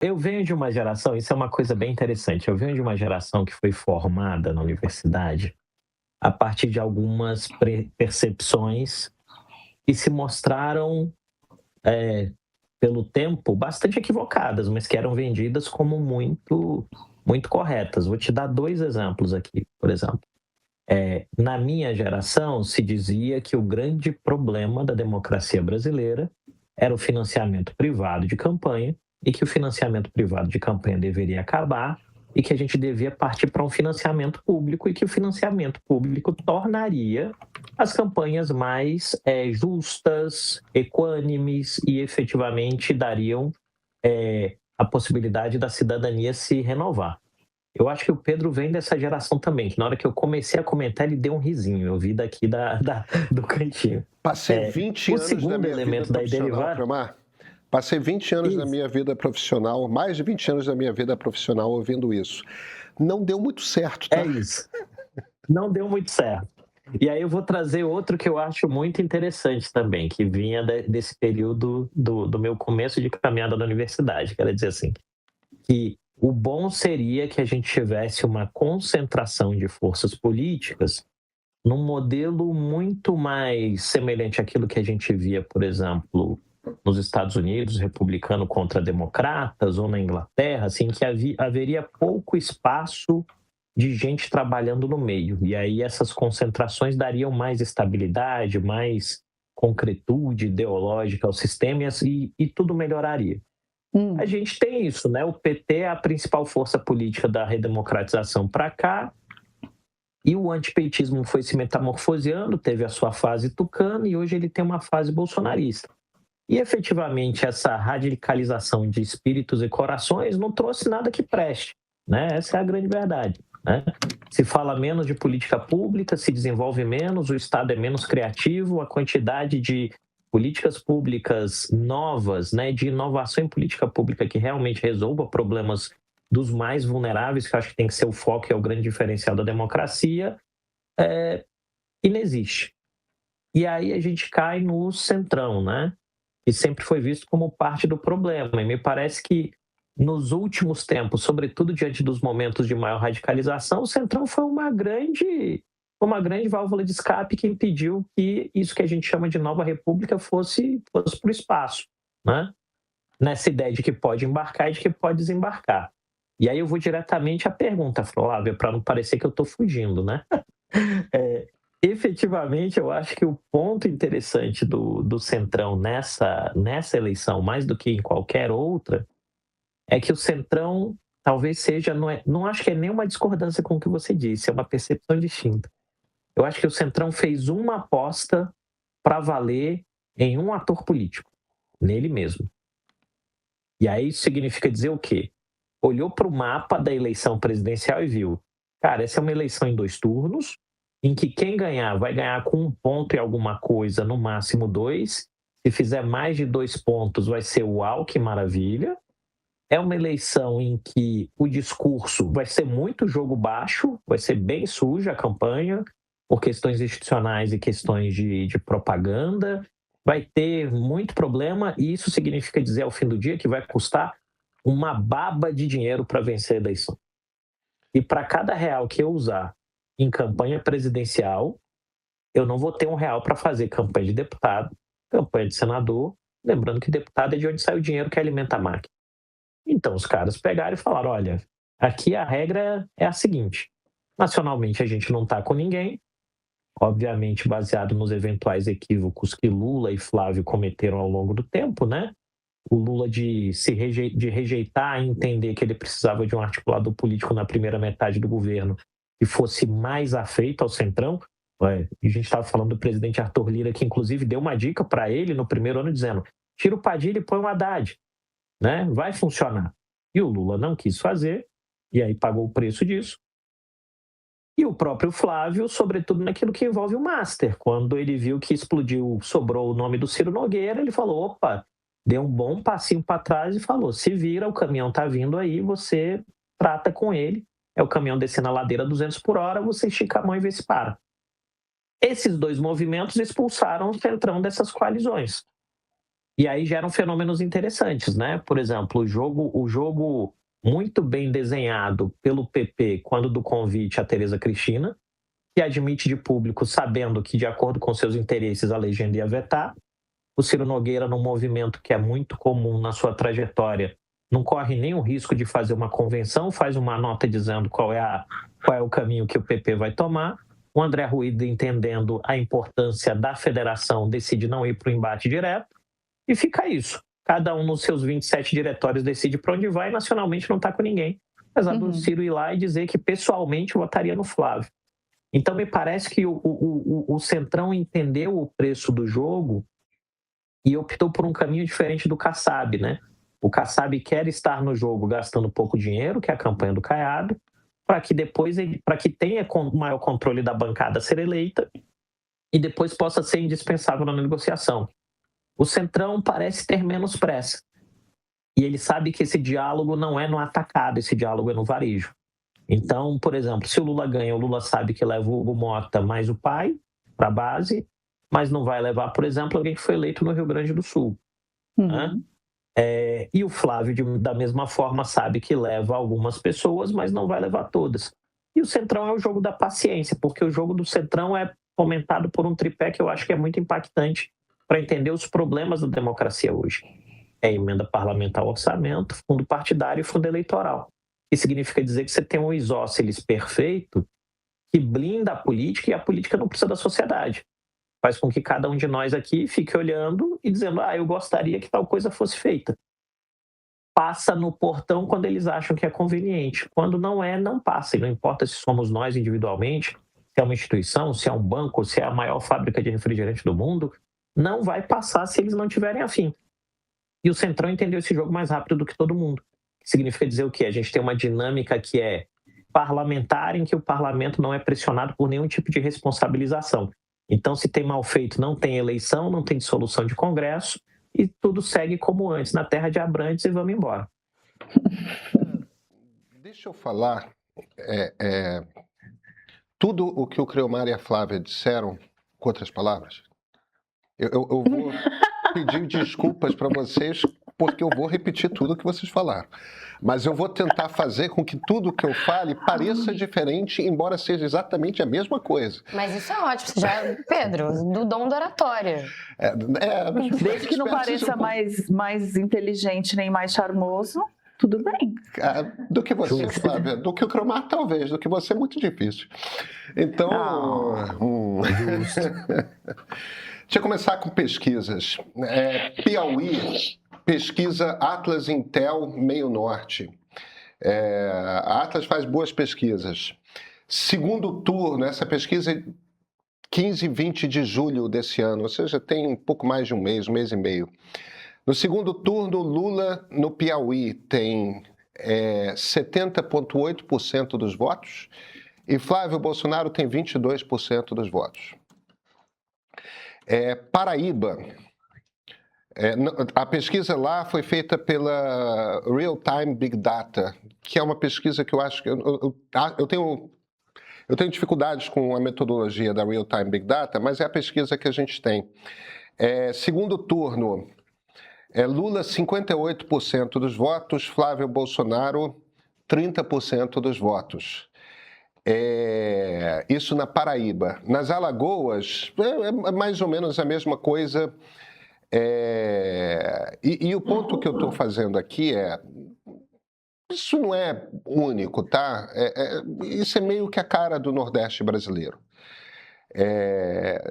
Eu venho de uma geração, isso é uma coisa bem interessante, eu venho de uma geração que foi formada na universidade a partir de algumas percepções que se mostraram, pelo tempo, bastante equivocadas, mas que eram vendidas como muito corretas. Vou te dar 2 exemplos aqui, por exemplo. Na minha geração, se dizia que o grande problema da democracia brasileira era o financiamento privado de campanha e que o financiamento privado de campanha deveria acabar e que a gente devia partir para um financiamento público e que o financiamento público tornaria as campanhas mais justas, equânimes e efetivamente dariam a possibilidade da cidadania se renovar. Eu acho que o Pedro vem dessa geração também, que na hora que eu comecei a comentar, ele deu um risinho. Eu vi daqui do cantinho. Passei 20 O anos da segundo minha vida elemento daí profissional, derivar. Cleomar. Passei 20 anos da Isso, minha vida profissional, mais de 20 anos da minha vida profissional ouvindo isso. Não deu muito certo, é tá? isso. Não deu muito certo. E aí eu vou trazer outro que eu acho muito interessante também, que vinha desse período do meu começo de caminhada na universidade. Quero dizer assim, que o bom seria que a gente tivesse uma concentração de forças políticas num modelo muito mais semelhante àquilo que a gente via, por exemplo, nos Estados Unidos, republicano contra democratas, ou na Inglaterra, assim, que haveria pouco espaço de gente trabalhando no meio. E aí essas concentrações dariam mais estabilidade, mais concretude ideológica ao sistema e tudo melhoraria. A Hum. gente tem isso, né? O PT é a principal força política da redemocratização para cá, e o antipetismo foi se metamorfoseando, teve a sua fase tucano e hoje ele tem uma fase bolsonarista. E efetivamente essa radicalização de espíritos e corações não trouxe nada que preste, né? Essa é a grande verdade, né? Se fala menos de política pública, se desenvolve menos, o Estado é menos criativo, a quantidade de políticas públicas novas, né, de inovação em política pública que realmente resolva problemas dos mais vulneráveis, que eu acho que tem que ser o foco e é o grande diferencial da democracia, inexiste. E aí a gente cai no centrão, né? Que sempre foi visto como parte do problema. E me parece que nos últimos tempos, sobretudo diante dos momentos de maior radicalização, o centrão foi uma grande válvula de escape que impediu que isso que a gente chama de nova república fosse para o espaço, né? Nessa ideia de que pode embarcar e de que pode desembarcar. E aí eu vou diretamente à pergunta, Flávia, para não parecer que eu estou fugindo, né? É, efetivamente, eu acho que o ponto interessante do Centrão nessa eleição, mais do que em qualquer outra, é que o Centrão talvez seja, não acho que é nenhuma discordância com o que você disse, é uma percepção distinta. Eu acho que o Centrão fez uma aposta para valer em um ator político, nele mesmo. E aí isso significa dizer o quê? Olhou para o mapa da eleição presidencial e viu, cara, essa é uma eleição em 2 turnos, em que quem ganhar vai ganhar com 1 ponto e alguma coisa, no máximo 2. Se fizer mais de 2 pontos, vai ser uau, que maravilha. É uma eleição em que o discurso vai ser muito jogo baixo, vai ser bem suja a campanha, por questões institucionais e questões de propaganda. Vai ter muito problema, e isso significa dizer ao fim do dia que vai custar uma baba de dinheiro para vencer a eleição. E para cada real que eu usar em campanha presidencial, eu não vou ter R$ 1 para fazer campanha de deputado, campanha de senador, lembrando que deputado é de onde sai o dinheiro que alimenta a máquina. Então os caras pegaram e falaram, olha, aqui a regra é a seguinte, nacionalmente a gente não está com ninguém, obviamente baseado nos eventuais equívocos que Lula e Flávio cometeram ao longo do tempo, né? O Lula de rejeitar e entender que ele precisava de um articulador político na primeira metade do governo que fosse mais afeito ao Centrão. A gente estava falando do presidente Arthur Lira, que inclusive deu uma dica para ele no primeiro ano, dizendo, tira o Padilha e põe o Haddad, né? Vai funcionar. E o Lula não quis fazer, e aí pagou o preço disso. E o próprio Flávio, sobretudo naquilo que envolve o Master. Quando ele viu que explodiu, sobrou o nome do Ciro Nogueira, ele falou, opa, deu um bom passinho para trás e falou, se vira, o caminhão está vindo aí, você trata com ele, é o caminhão descendo a ladeira a 200 por hora, você estica a mão e vê se para. Esses 2 movimentos expulsaram o Centrão dessas coalizões. E aí geram fenômenos interessantes, né? Por exemplo, o jogo muito bem desenhado pelo PP quando do convite a Tereza Cristina, que admite de público sabendo que, de acordo com seus interesses, a legenda ia vetar. O Ciro Nogueira, num movimento que é muito comum na sua trajetória, não corre nenhum risco de fazer uma convenção, faz uma nota dizendo qual é o caminho que o PP vai tomar. O André Ruído, entendendo a importância da federação, decide não ir para o embate direto. E fica isso. Cada um nos seus 27 diretórios decide para onde vai e nacionalmente não está com ninguém. Apesar do Ciro ir lá e dizer que pessoalmente votaria no Flávio. Então me parece que o Centrão entendeu o preço do jogo e optou por um caminho diferente do Kassab, né? O Kassab quer estar no jogo gastando pouco dinheiro, que é a campanha do Caiado, para que depois, para que tenha maior controle da bancada a ser eleita e depois possa ser indispensável na negociação. O Centrão parece ter menos pressa. E ele sabe que esse diálogo não é no atacado, esse diálogo é no varejo. Então, por exemplo, se o Lula ganha, o Lula sabe que leva o Hugo Mota mais o pai para a base, mas não vai levar, por exemplo, alguém que foi eleito no Rio Grande do Sul. Né? E o Flávio, da mesma forma, sabe que leva algumas pessoas, mas não vai levar todas. E o Centrão é o jogo da paciência, porque o jogo do Centrão é fomentado por um tripé que eu acho que é muito impactante para entender os problemas da democracia hoje. É emenda parlamentar ao orçamento, fundo partidário e fundo eleitoral. Isso significa dizer que você tem um isósceles perfeito que blinda a política e a política não precisa da sociedade. Faz com que cada um de nós aqui fique olhando e dizendo, eu gostaria que tal coisa fosse feita. Passa no portão quando eles acham que é conveniente. Quando não é, não passa. E não importa se somos nós individualmente, se é uma instituição, se é um banco, se é a maior fábrica de refrigerante do mundo, não vai passar se eles não tiverem afim. E o Centrão entendeu esse jogo mais rápido do que todo mundo. Significa dizer o quê? A gente tem uma dinâmica que é parlamentar, em que o parlamento não é pressionado por nenhum tipo de responsabilização. Então, se tem mal feito, não tem eleição, não tem dissolução de Congresso e tudo segue como antes, na terra de Abrantes, e vamos embora. Deixa eu falar. Tudo o que o Creomar e a Flávia disseram, com outras palavras, eu vou pedir desculpas para vocês, porque eu vou repetir tudo o que vocês falaram. Mas eu vou tentar fazer com que tudo que eu fale pareça diferente, embora seja exatamente a mesma coisa. Mas isso é ótimo, Pedro, do dom da oratória. Desde que não pareça mais inteligente nem mais charmoso, tudo bem. Do que você, Flávia, do que o Creomar, talvez, do que você é muito difícil. Então... Deixa eu começar com pesquisas. Piauí, pesquisa Atlas Intel Meio Norte. A Atlas faz boas pesquisas. Segundo turno, essa pesquisa é 15 e 20 de julho desse ano, ou seja, tem um pouco mais de um mês e meio. No segundo turno, Lula no Piauí tem 70,8% dos votos e Flávio Bolsonaro tem 22% dos votos. Paraíba, a pesquisa lá foi feita pela Real Time Big Data, que é uma pesquisa que eu acho que eu tenho dificuldades com a metodologia da Real Time Big Data, mas é a pesquisa que a gente tem. Segundo turno, Lula 58% dos votos, Flávio Bolsonaro 30% dos votos. Isso na Paraíba. Nas Alagoas, é mais ou menos a mesma coisa. E o ponto que eu estou fazendo aqui isso não é único, tá? Isso é meio que a cara do Nordeste brasileiro.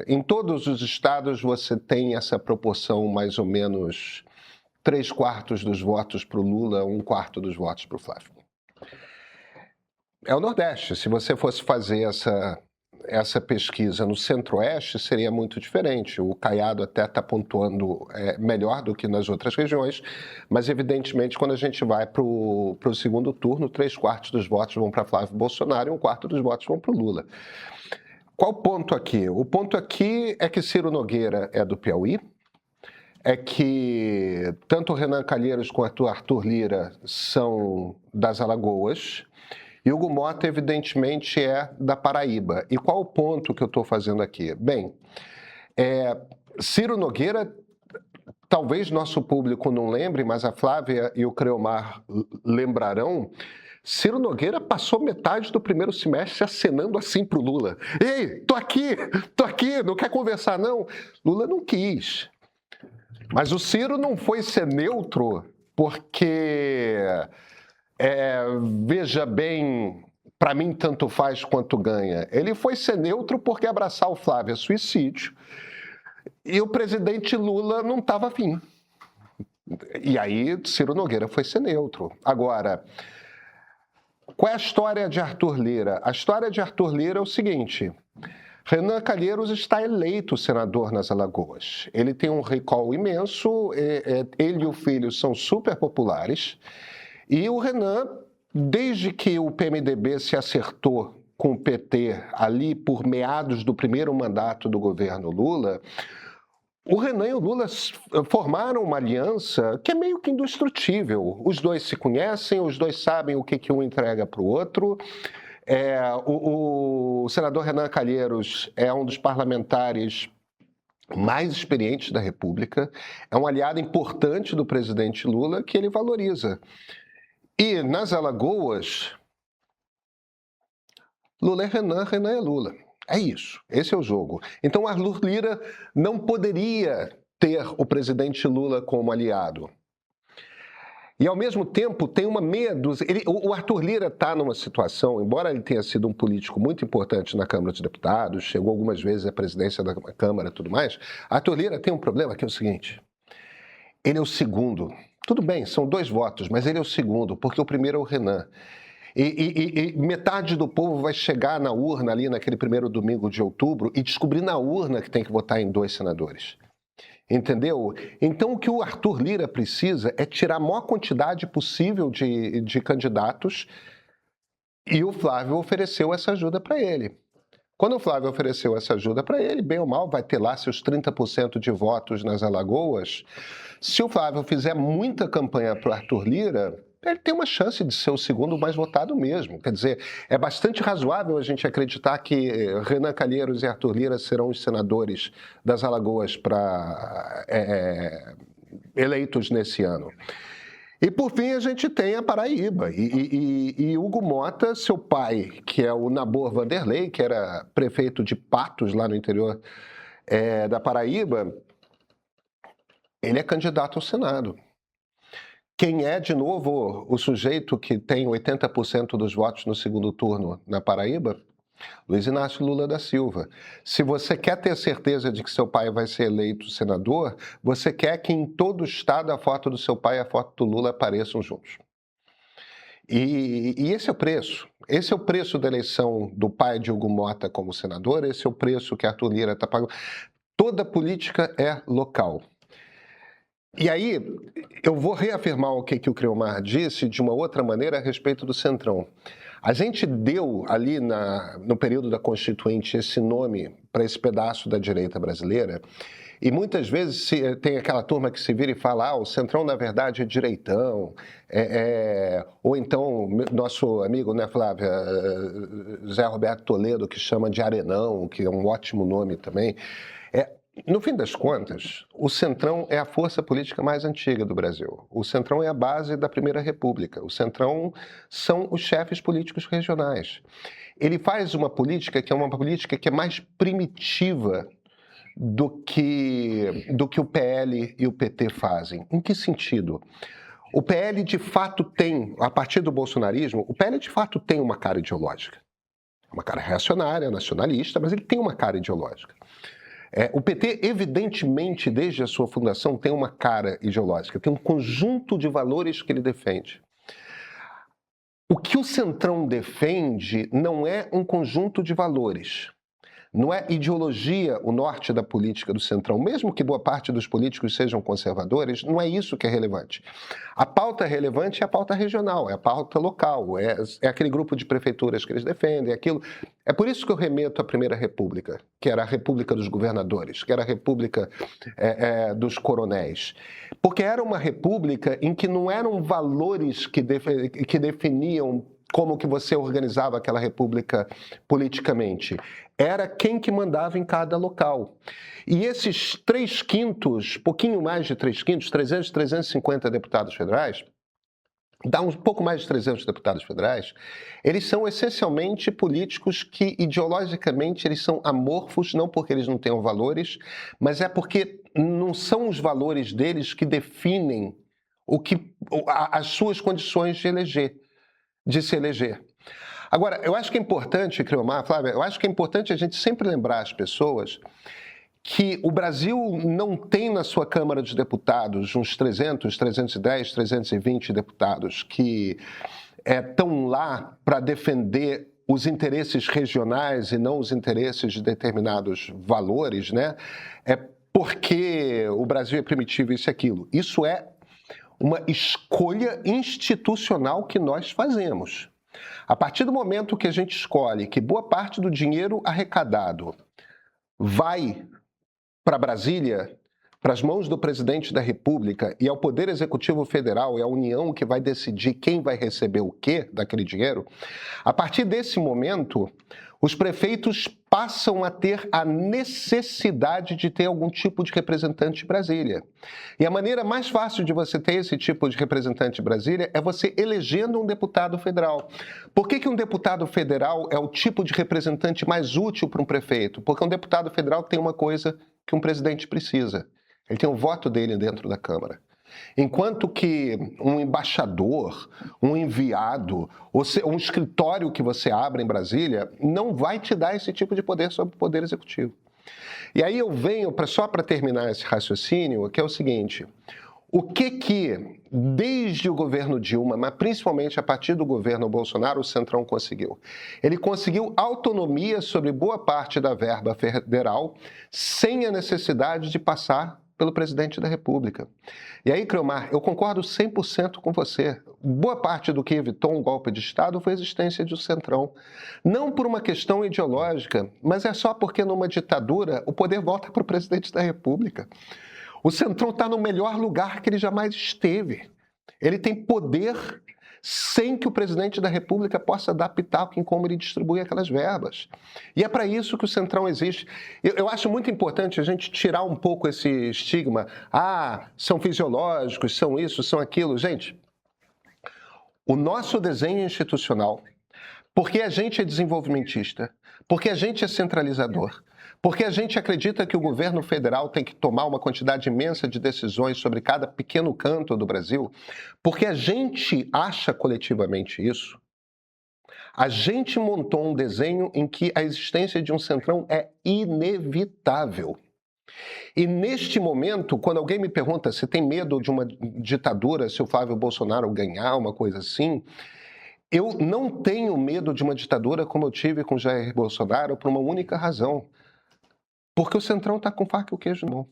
Em todos os estados você tem essa proporção mais ou menos 3/4 dos votos para o Lula, 1/4 dos votos para o Flávio. É o Nordeste. Se você fosse fazer essa pesquisa no Centro-Oeste, seria muito diferente. O Caiado até está pontuando melhor do que nas outras regiões, mas, evidentemente, quando a gente vai para o segundo turno, 3/4 dos votos vão para Flávio Bolsonaro e 1/4 dos votos vão para o Lula. Qual o ponto aqui? O ponto aqui é que Ciro Nogueira é do Piauí, é que tanto o Renan Calheiros quanto o Arthur Lira são das Alagoas, e Hugo Mota, evidentemente, é da Paraíba. E qual o ponto que eu estou fazendo aqui? Bem, Ciro Nogueira talvez nosso público não lembre, mas a Flávia e o Creomar lembrarão, Ciro Nogueira passou metade do primeiro semestre acenando assim para o Lula. Ei, tô aqui, não quer conversar não? Lula não quis. Mas o Ciro não foi ser neutro porque, veja bem, para mim tanto faz quanto ganha. Ele foi ser neutro porque abraçar o Flávio é suicídio e o presidente Lula não estava afim. E aí Ciro Nogueira foi ser neutro. Agora, qual é a história de Arthur Lira? A história de Arthur Lira é o seguinte: Renan Calheiros está eleito senador nas Alagoas. Ele tem um recall imenso, ele e o filho são super populares. E o Renan, desde que o PMDB se acertou com o PT ali por meados do primeiro mandato do governo Lula, o Renan e o Lula formaram uma aliança que é meio que indestrutível. Os dois se conhecem, os dois sabem o que um entrega para o outro. O senador Renan Calheiros é um dos parlamentares mais experientes da República, é um aliado importante do presidente Lula que ele valoriza. E nas Alagoas, Lula é Renan, Renan é Lula. É isso, esse é o jogo. Então, Arthur Lira não poderia ter o presidente Lula como aliado. E, ao mesmo tempo, tem uma meia dúzia... O Arthur Lira está numa situação, embora ele tenha sido um político muito importante na Câmara dos Deputados, chegou algumas vezes à presidência da Câmara e tudo mais, Arthur Lira tem um problema que é o seguinte: ele é o segundo. Tudo bem, são 2 votos, mas ele é o segundo, porque o primeiro é o Renan. E metade do povo vai chegar na urna ali naquele primeiro domingo de outubro e descobrir na urna que tem que votar em 2 senadores. Entendeu? Então o que o Arthur Lira precisa é tirar a maior quantidade possível de candidatos, e o Flávio ofereceu essa ajuda para ele. Quando o Flávio ofereceu essa ajuda para ele, bem ou mal, vai ter lá seus 30% de votos nas Alagoas. Se o Flávio fizer muita campanha para o Arthur Lira, ele tem uma chance de ser o segundo mais votado mesmo. Quer dizer, é bastante razoável a gente acreditar que Renan Calheiros e Arthur Lira serão os senadores das Alagoas eleitos nesse ano. E, por fim, a gente tem a Paraíba. E Hugo Mota, seu pai, que é o Nabor Vanderlei, que era prefeito de Patos, lá no interior da Paraíba, ele é candidato ao Senado. Quem é, de novo, o sujeito que tem 80% dos votos no segundo turno na Paraíba? Luiz Inácio Lula da Silva. Se você quer ter certeza de que seu pai vai ser eleito senador, você quer que em todo o estado a foto do seu pai e a foto do Lula apareçam juntos. E esse é o preço. Esse é o preço da eleição do pai de Hugo Mota como senador, esse é o preço que Arthur Lira está pagando. Toda política é local. E aí, eu vou reafirmar o que o Creomar disse de uma outra maneira a respeito do Centrão. A gente deu ali no período da Constituinte esse nome para esse pedaço da direita brasileira, e muitas vezes tem aquela turma que se vira e fala: o Centrão na verdade é direitão, ou então nosso amigo, né, Flávia, Zé Roberto Toledo, que chama de Arenão, que é um ótimo nome também. No fim das contas, o Centrão é a força política mais antiga do Brasil. O Centrão é a base da Primeira República. O Centrão são os chefes políticos regionais. Ele faz uma política que é uma política que é mais primitiva do que o PL e o PT fazem. Em que sentido? O PL, de fato, tem, a partir do bolsonarismo, o PL, de fato, tem uma cara ideológica. Uma cara reacionária, nacionalista, mas ele tem uma cara ideológica. O PT, evidentemente, desde a sua fundação, tem uma cara ideológica, tem um conjunto de valores que ele defende. O que o Centrão defende não é um conjunto de valores. Não é ideologia o norte da política do Centrão. Mesmo que boa parte dos políticos sejam conservadores, não é isso que é relevante. A pauta relevante é a pauta regional, é a pauta local, é aquele grupo de prefeituras que eles defendem, aquilo. É por isso que eu remeto à Primeira República, que era a República dos Governadores, que era a República dos Coronéis. Porque era uma república em que não eram valores que definiam como que você organizava aquela república politicamente. Era quem que mandava em cada local. E esses 3/5, pouquinho mais de 3/5, 300, 350 deputados federais, dá um pouco mais de 300 deputados federais, eles são essencialmente políticos que ideologicamente eles são amorfos, não porque eles não tenham valores, mas é porque não são os valores deles que definem as suas condições de se eleger. Agora, eu acho que é importante, Criomar, Flávia, eu acho que é importante a gente sempre lembrar as pessoas que o Brasil não tem na sua Câmara dos Deputados uns 300, 310, 320 deputados que estão lá para defender os interesses regionais e não os interesses de determinados valores, né? É porque o Brasil é primitivo, isso e aquilo. Isso é uma escolha institucional que nós fazemos. A partir do momento que a gente escolhe que boa parte do dinheiro arrecadado vai para Brasília, para as mãos do presidente da República, e é o Poder Executivo Federal, é a União que vai decidir quem vai receber o quê daquele dinheiro, a partir desse momento, os prefeitos passam a ter a necessidade de ter algum tipo de representante em Brasília. E a maneira mais fácil de você ter esse tipo de representante em Brasília é você elegendo um deputado federal. Por que um deputado federal é o tipo de representante mais útil para um prefeito? Porque um deputado federal tem uma coisa que um presidente precisa. Ele tem o voto dele dentro da Câmara. Enquanto que um embaixador, um enviado, ou um escritório que você abre em Brasília, não vai te dar esse tipo de poder sobre o Poder Executivo. E aí eu venho, só para terminar esse raciocínio, que é o seguinte: o que desde o governo Dilma, mas principalmente a partir do governo Bolsonaro, o Centrão conseguiu? Ele conseguiu autonomia sobre boa parte da verba federal sem a necessidade de passar pelo presidente da República. E aí, Criomar, eu concordo 100% com você. Boa parte do que evitou um golpe de Estado foi a existência do Centrão. Não por uma questão ideológica, mas é só porque numa ditadura o poder volta para o presidente da República. O Centrão está no melhor lugar que ele jamais esteve. Ele tem poder sem que o presidente da República possa dar pitaco em como ele distribui aquelas verbas. E é para isso que o Centrão existe. Eu acho muito importante a gente tirar um pouco esse estigma. São fisiológicos, são isso, são aquilo. Gente, o nosso desenho institucional, porque a gente é desenvolvimentista, porque a gente é centralizador, porque a gente acredita que o governo federal tem que tomar uma quantidade imensa de decisões sobre cada pequeno canto do Brasil, porque a gente acha coletivamente isso, a gente montou um desenho em que a existência de um Centrão é inevitável. E neste momento, quando alguém me pergunta se tem medo de uma ditadura, se o Flávio Bolsonaro ganhar, uma coisa assim, eu não tenho medo de uma ditadura como eu tive com Jair Bolsonaro por uma única razão. Porque o Centrão está com faca e o queijo na mão.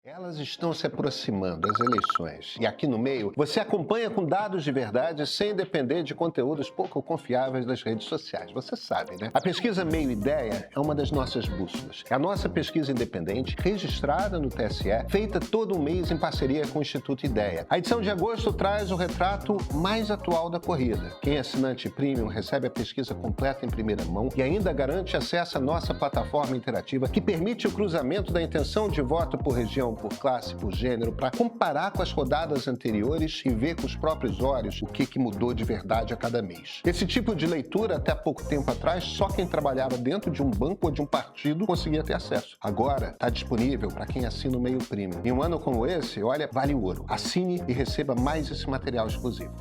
Elas estão se aproximando, as eleições. E aqui no meio, você acompanha com dados de verdade sem depender de conteúdos pouco confiáveis das redes sociais. Você sabe, né? A pesquisa Meio Ideia é uma das nossas bússolas. É a nossa pesquisa independente, registrada no TSE, feita todo um mês em parceria com o Instituto Ideia. A edição de agosto traz o retrato mais atual da corrida. Quem é assinante Premium recebe a pesquisa completa em primeira mão e ainda garante acesso à nossa plataforma interativa que permite o cruzamento da intenção de voto por região, por classe, por gênero, para comparar com as rodadas anteriores e ver com os próprios olhos o que mudou de verdade a cada mês. Esse tipo de leitura, até pouco tempo atrás, só quem trabalhava dentro de um banco ou de um partido conseguia ter acesso. Agora, está disponível para quem assina o Meio Premium. Em um ano como esse, olha, vale o ouro. Assine e receba mais esse material exclusivo.